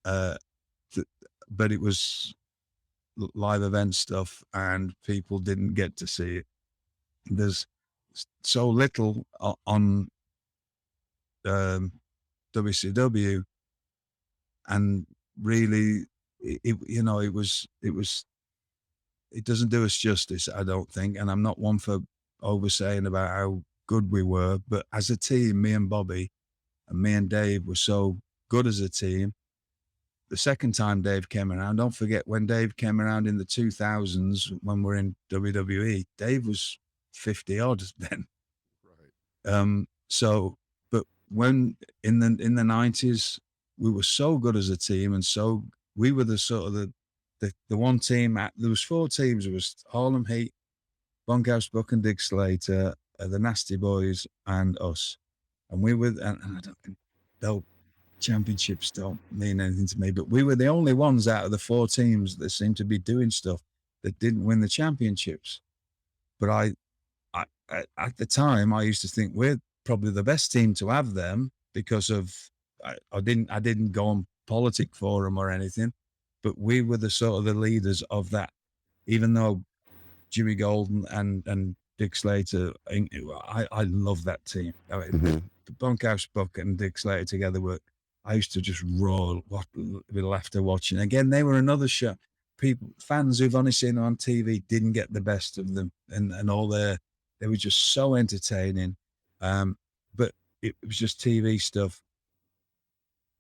uh, but it was live event stuff, and people didn't get to see it. There's so little on WCW, and really, it doesn't do us justice, I don't think. And I'm not one for oversaying about how good we were, but as a team, me and Bobby and me and Dave were so good as a team. The second time Dave came around, don't forget when Dave came around in the 2000s when we're in WWE, Dave was 50 odd then. Right. So, but when in the 90s, we were so good as a team, and so we were the sort of the one team. There was 4 teams. It was Harlem Heat, Bunkhouse Buck and Dick Slater, the Nasty Boys, and us. And we were, and I don't think they'll championships don't mean anything to me, but we were the only ones out of the 4 teams that seemed to be doing stuff that didn't win the championships. But I at the time, I used to think we're probably the best team to have them because of I didn't go on politic for them or anything, but we were the sort of the leaders of that. Even though Jimmy Golden and Dick Slater, I love that team. The Bunkhouse Buck and Dick Slater together were. I used to just roll with laughter watching. Again, they were another show. Fans who've only seen them on TV didn't get the best of them, and all they were just so entertaining. But it was just TV stuff.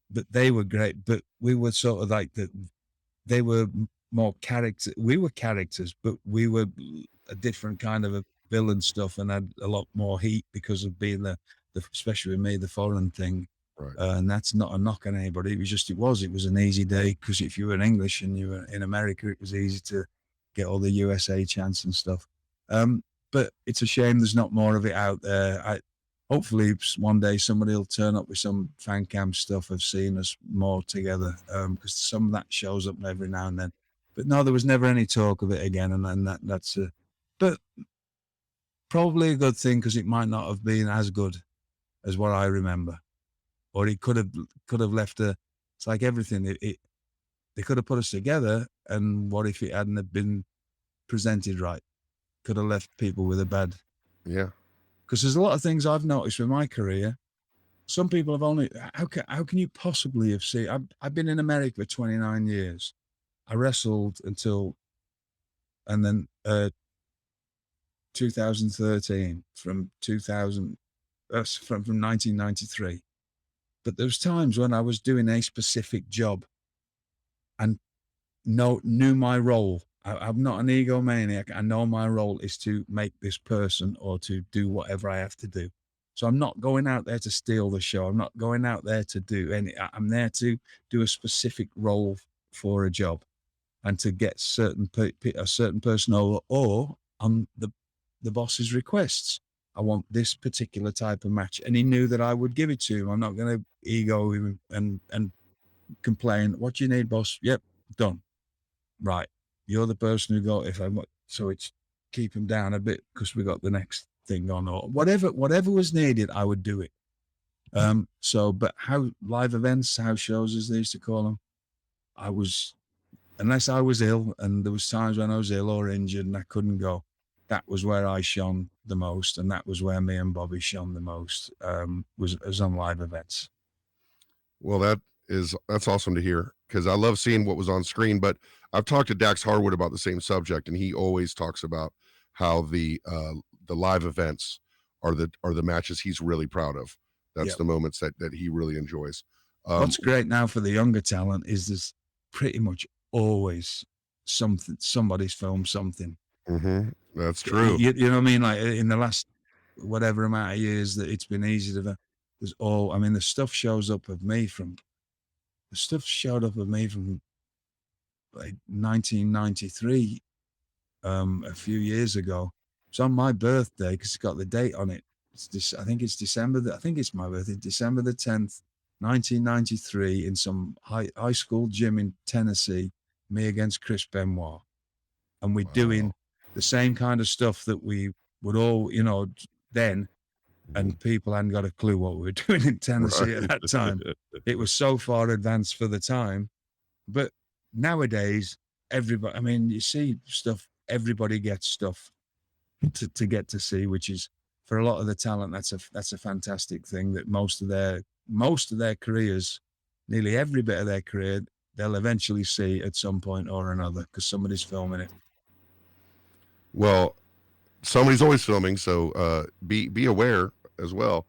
But they were great. But we were sort of like they were more characters. We were characters, but we were a different kind of a villain stuff, and had a lot more heat because of being the especially with me, the foreign thing. Right. And that's not a knock on anybody. It was an easy day, because if you were English and you were in America, it was easy to get all the USA chants and stuff. But it's a shame there's not more of it out there. Hopefully one day somebody will turn up with some fan cam stuff of seeing us more together, because some of that shows up every now and then. But no, there was never any talk of it again, and that's but probably a good thing, because it might not have been as good as what I remember. Or he could have left it's like everything. They could have put us together, and what if it hadn't have been presented right? Could have left people with a bad. Yeah. Because there's a lot of things I've noticed with my career. Some people have only. How can you possibly have seen? I've been in America for 29 years. I wrestled until, and then 2013 from 1993. But there was times when I was doing a specific job and knew my role. I'm not an egomaniac. I know my role is to make this person or to do whatever I have to do. So I'm not going out there to steal the show. I'm not going out there to do any. I'm there to do a specific role for a job, and to get a certain person over, or on the boss's requests. I want this particular type of match, and he knew that I would give it to him. I'm not going to ego him and complain. What do you need, boss? Yep, done. Right, you're the person who got. So it's keep him down a bit because we got the next thing on, or whatever was needed, I would do it. But how live events, house shows, as they used to call them, unless I was ill, and there was times when I was ill or injured and I couldn't go, that was where I shone the most, and that was where me and Bobby shone the most, was on live events. Well, that's awesome to hear, because I love seeing what was on screen. But I've talked to Dax Harwood about the same subject, and he always talks about how the live events are the matches he's really proud of. That's the moments that he really enjoys. What's great now for the younger talent is there's pretty much always somebody's filmed something. That's true. You know what I mean? Like in the last whatever amount of years that it's been easy to. The stuff shows up of me from. The stuff showed up of me from like 1993, a few years ago. It's on my birthday because it's got the date on it. I think it's December. I think it's my birthday, December the 10th, 1993, in some high school gym in Tennessee. Me against Chris Benoit, and we're doing the same kind of stuff that we would all, then. Mhm. and people hadn't got a clue what we were doing in Tennessee at Right. that time. It was so far advanced for the time. But nowadays, everybody, I mean, you see stuff, everybody gets stuff to get to see, which is for a lot of the talent, that's a fantastic thing that most of their careers, nearly every bit of their career, they'll eventually see at some point or another because somebody's filming it. Well, somebody's always filming, so be aware as well.